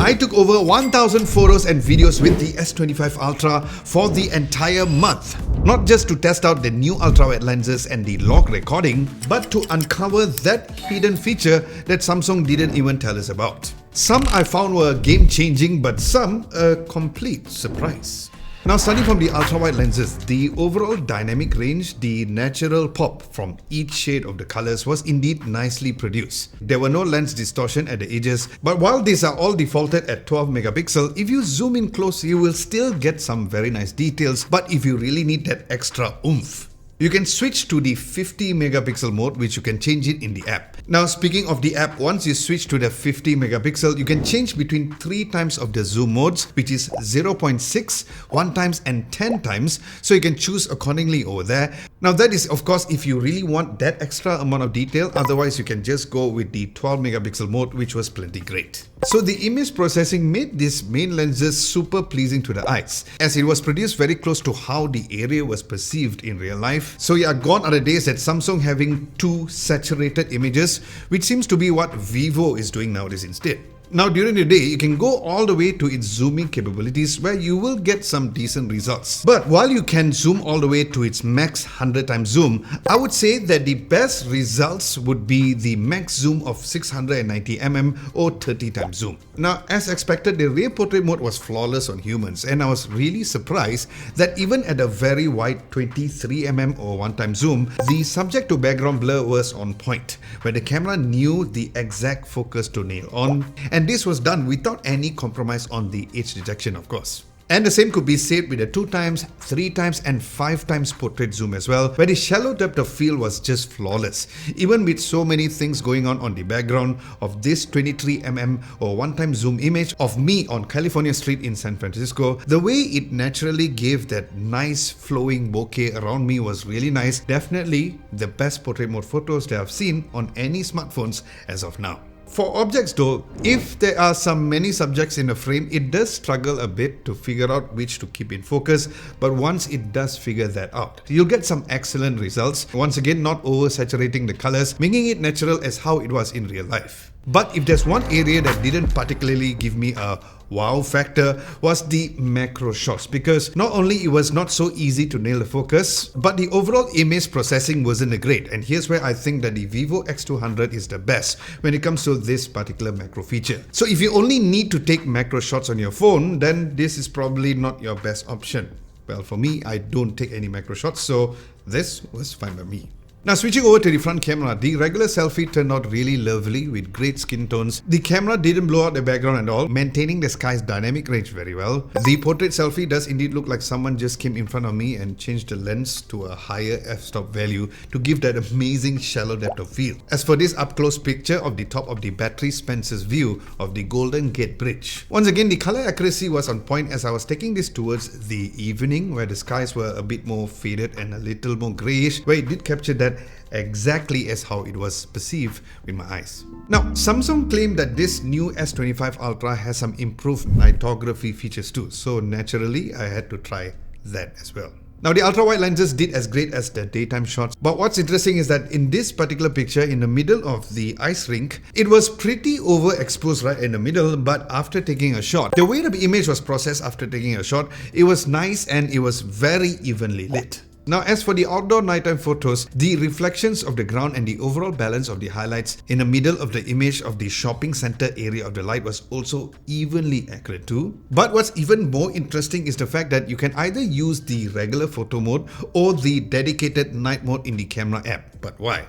I took over 1000 photos and videos with the S25 Ultra for the entire month. Not just to test out the new ultra-wide lenses and the log recording, but to uncover that hidden feature that Samsung didn't even tell us about. Some I found were game-changing, but some a complete surprise. Now, starting from the ultra-wide lenses, the overall dynamic range, the natural pop from each shade of the colors was indeed nicely produced. There were no lens distortion at the edges, but while these are all defaulted at 12 megapixel, if you zoom in close, you will still get some very nice details. But if you really need that extra oomph, you can switch to the 50 megapixel mode, which you can change it in the app. Now, speaking of the app, once you switch to the 50 megapixel, you can change between 3 times of the zoom modes, which is 0.6, 1 times and 10 times. So you can choose accordingly over there. Now, that is of course if you really want that extra amount of detail. Otherwise, you can just go with the 12 megapixel mode, which was plenty great. So the image processing made these main lenses super pleasing to the eyes, as it was produced very close to how the area was perceived in real life. So yeah, gone are the days at Samsung having 2 saturated images, which seems to be what Vivo is doing nowadays instead. Now, during the day, you can go all the way to its zooming capabilities where you will get some decent results. But while you can zoom all the way to its max 100 times zoom, I would say that the best results would be the max zoom of 690mm or 30 times zoom. Now, as expected, the rear portrait mode was flawless on humans, and I was really surprised that even at a very wide 23mm or 1 time zoom, the subject to background blur was on point, where the camera knew the exact focus to nail on. And this was done without any compromise on the edge detection, of course. And the same could be said with the 2 times, 3 times and 5 times portrait zoom as well, where the shallow depth of field was just flawless. Even with so many things going on the background of this 23mm or 1 time zoom image of me on California Street in San Francisco, the way it naturally gave that nice flowing bokeh around me was really nice. Definitely the best portrait mode photos that I've seen on any smartphones as of now. For objects though, if there are many subjects in a frame, it does struggle a bit to figure out which to keep in focus, but once it does figure that out, you'll get some excellent results. Once again, not oversaturating the colors, making it natural as how it was in real life. But if there's one area that didn't particularly give me a wow factor, was the macro shots, because not only it was not so easy to nail the focus, but the overall image processing wasn't great. And here's where I think that the Vivo X200 is the best when it comes to this particular macro feature. So if you only need to take macro shots on your phone, then this is probably not your best option. Well, for me, I don't take any macro shots, so this was fine by me. Now, switching over to the front camera, the regular selfie turned out really lovely with great skin tones. The camera didn't blow out the background at all, maintaining the sky's dynamic range very well. The portrait selfie does indeed look like someone just came in front of me and changed the lens to a higher f-stop value to give that amazing shallow depth of field. As for this up-close picture of the top of the battery Spencer's view of the Golden Gate Bridge, once again the color accuracy was on point as I was taking this towards the evening where the skies were a bit more faded and a little more grayish, where it did capture that exactly as how it was perceived with my eyes. Now, Samsung claimed that this new S25 Ultra has some improved nightography features too, so naturally I had to try that as well. Now, the ultra-wide lenses did as great as the daytime shots, but what's interesting is that in this particular picture in the middle of the ice rink, it was pretty overexposed right in the middle, but after taking a shot, the way the image was processed after taking a shot, it was nice and it was very evenly lit. Now, as for the outdoor nighttime photos, the reflections of the ground and the overall balance of the highlights in the middle of the image of the shopping center area of the light was also evenly accurate too. But what's even more interesting is the fact that you can either use the regular photo mode or the dedicated night mode in the camera app. But why?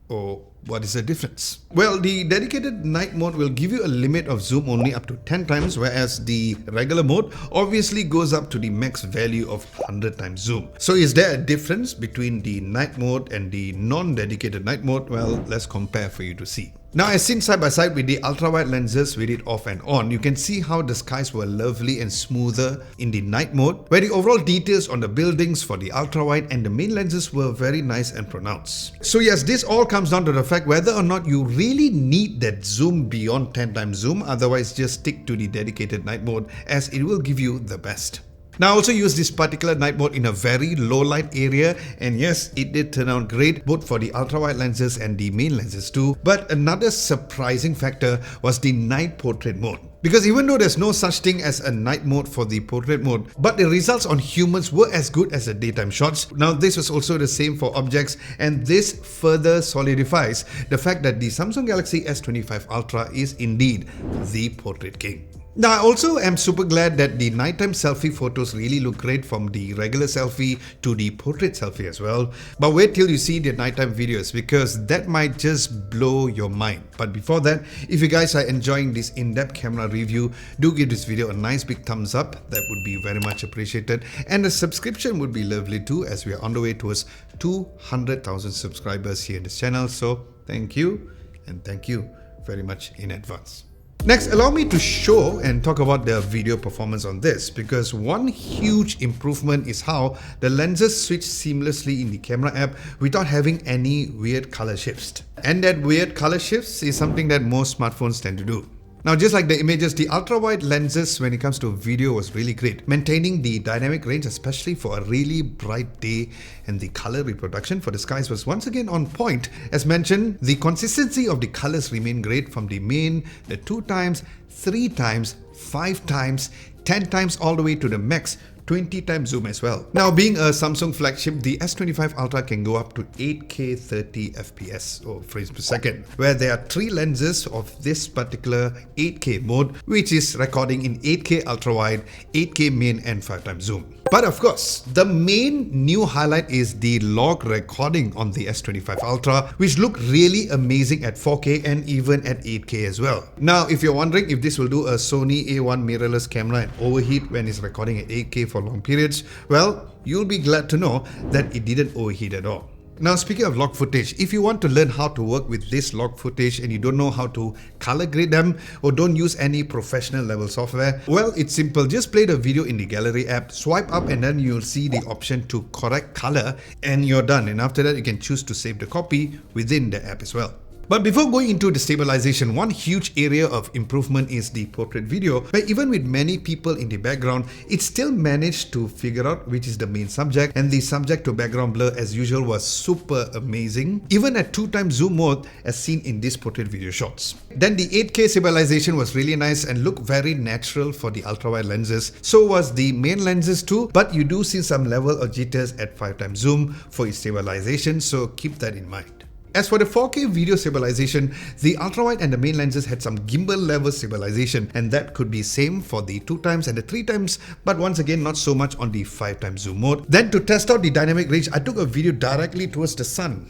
Or what is the difference? Well, the dedicated night mode will give you a limit of zoom only up to 10 times, whereas the regular mode obviously goes up to the max value of 100 times zoom. So is there a difference between the night mode and the non-dedicated night mode? Well, let's compare for you to see. Now, as seen side by side with the ultra-wide lenses with it off and on, you can see how the skies were lovely and smoother in the night mode, where the overall details on the buildings for the ultra-wide and the main lenses were very nice and pronounced. So yes, this all comes down to the fact whether or not you really need that zoom beyond 10 times zoom, otherwise just stick to the dedicated night mode as it will give you the best. Now, I also used this particular night mode in a very low light area, and yes, it did turn out great both for the ultra-wide lenses and the main lenses too. But another surprising factor was the night portrait mode. Because even though there's no such thing as a night mode for the portrait mode, but the results on humans were as good as the daytime shots. Now, this was also the same for objects, and this further solidifies the fact that the Samsung Galaxy S25 Ultra is indeed the portrait king. Now, I also am super glad that the nighttime selfie photos really look great from the regular selfie to the portrait selfie as well. But wait till you see the nighttime videos, because that might just blow your mind. But before that, if you guys are enjoying this in-depth camera review, do give this video a nice big thumbs up. That would be very much appreciated. And a subscription would be lovely too, as we are on the way towards 200,000 subscribers here in this channel. So thank you, and thank you very much in advance. Next, allow me to show and talk about the video performance on this, because one huge improvement is how the lenses switch seamlessly in the camera app without having any weird color shifts. And that weird color shifts is something that most smartphones tend to do. Now, just like the images, the ultra-wide lenses when it comes to video was really great, maintaining the dynamic range, especially for a really bright day, and the color reproduction for the skies was once again on point. As mentioned, the consistency of the colors remained great from the main, the 2 times, 3 times, 5 times, 10 times all the way to the max 20 times zoom as well. Now, being a Samsung flagship, the S25 Ultra can go up to 8K 30 FPS or frames per second, where there are 3 lenses of this particular 8K mode, which is recording in 8K ultra wide, 8K main and 5 times zoom. But of course, the main new highlight is the log recording on the S25 Ultra, which look really amazing at 4K and even at 8K as well. Now, if you're wondering if this will do a Sony A1 mirrorless camera and overheat when it's recording at 8K for long periods, well, you'll be glad to know that it didn't overheat at all. Now, speaking of log footage, if you want to learn how to work with this log footage and you don't know how to color grade them or don't use any professional level software, well, it's simple. Just play the video in the gallery app, swipe up, and then you'll see the option to correct color, and you're done. And after that, you can choose to save the copy within the app as well. But before going into the stabilization, one huge area of improvement is the portrait video, where even with many people in the background, it still managed to figure out which is the main subject, and the subject to background blur as usual was super amazing, even at 2 times zoom mode as seen in these portrait video shots. Then the 8K stabilization was really nice and looked very natural for the ultra-wide lenses. So was the main lenses too, but you do see some level of jitters at 5 times zoom for its stabilization, so keep that in mind. As for the 4K video stabilization, the ultrawide and the main lenses had some gimbal level stabilization, and that could be same for the 2 times and the 3 times, but once again not so much on the 5 times zoom mode. Then to test out the dynamic range, I took a video directly towards the sun.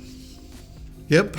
Yep.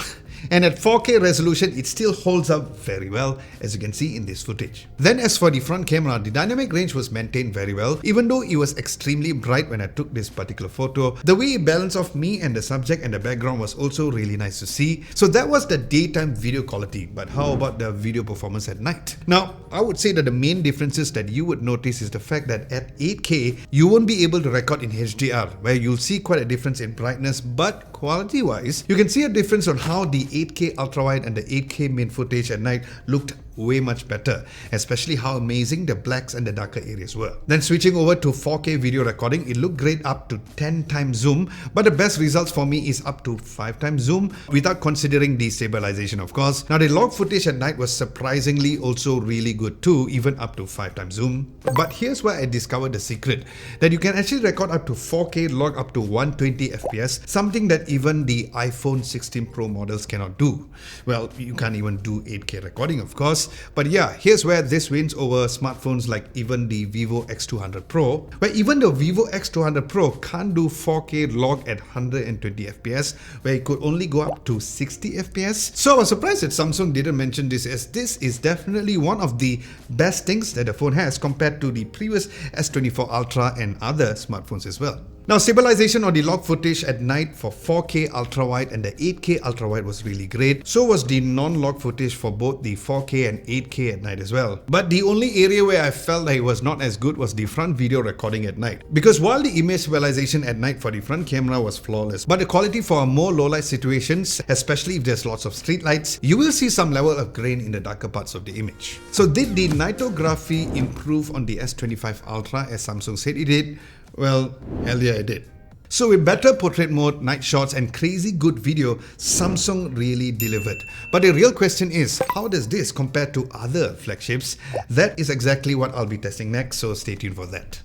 And at 4K resolution, it still holds up very well, as you can see in this footage. Then as for the front camera, the dynamic range was maintained very well, even though it was extremely bright when I took this particular photo. The way it balanced off me and the subject and the background was also really nice to see. So that was the daytime video quality, but how about the video performance at night? Now, I would say that the main differences that you would notice is the fact that at 8K, you won't be able to record in HDR, where you'll see quite a difference in brightness, but quality-wise, you can see a difference on how the 8K ultrawide and the 8K main footage at night looked way much better, especially how amazing the blacks and the darker areas were. Then switching over to 4K video recording, it looked great up to 10 times zoom, but the best results for me is up to 5 times zoom without considering the stabilization, of course. Now the log footage at night was surprisingly also really good too, even up to 5 times zoom. But here's where I discovered the secret, that you can actually record up to 4K log up to 120 FPS, something that even the iPhone 16 Pro models cannot do. Well, you can't even do 8K recording, of course. But yeah, here's where this wins over smartphones like even the Vivo X200 Pro, where even the Vivo X200 Pro can't do 4K log at 120 FPS, where it could only go up to 60 FPS. So I was surprised that Samsung didn't mention this, as this is definitely one of the best things that the phone has compared to the previous S24 Ultra and other smartphones as well. Now, stabilization on the log footage at night for 4K ultrawide and the 8K ultrawide was really great. So was the non-log footage for both the 4K and 8K at night as well. But the only area where I felt that it was not as good was the front video recording at night. Because while the image stabilization at night for the front camera was flawless, but the quality for more low light situations, especially if there's lots of street lights, you will see some level of grain in the darker parts of the image. So did the nitography improve on the S25 Ultra as Samsung said it did? Well, hell yeah, it did. So with better portrait mode, night shots and crazy good video, Samsung really delivered. But the real question is, how does this compare to other flagships? That is exactly what I'll be testing next, so stay tuned for that.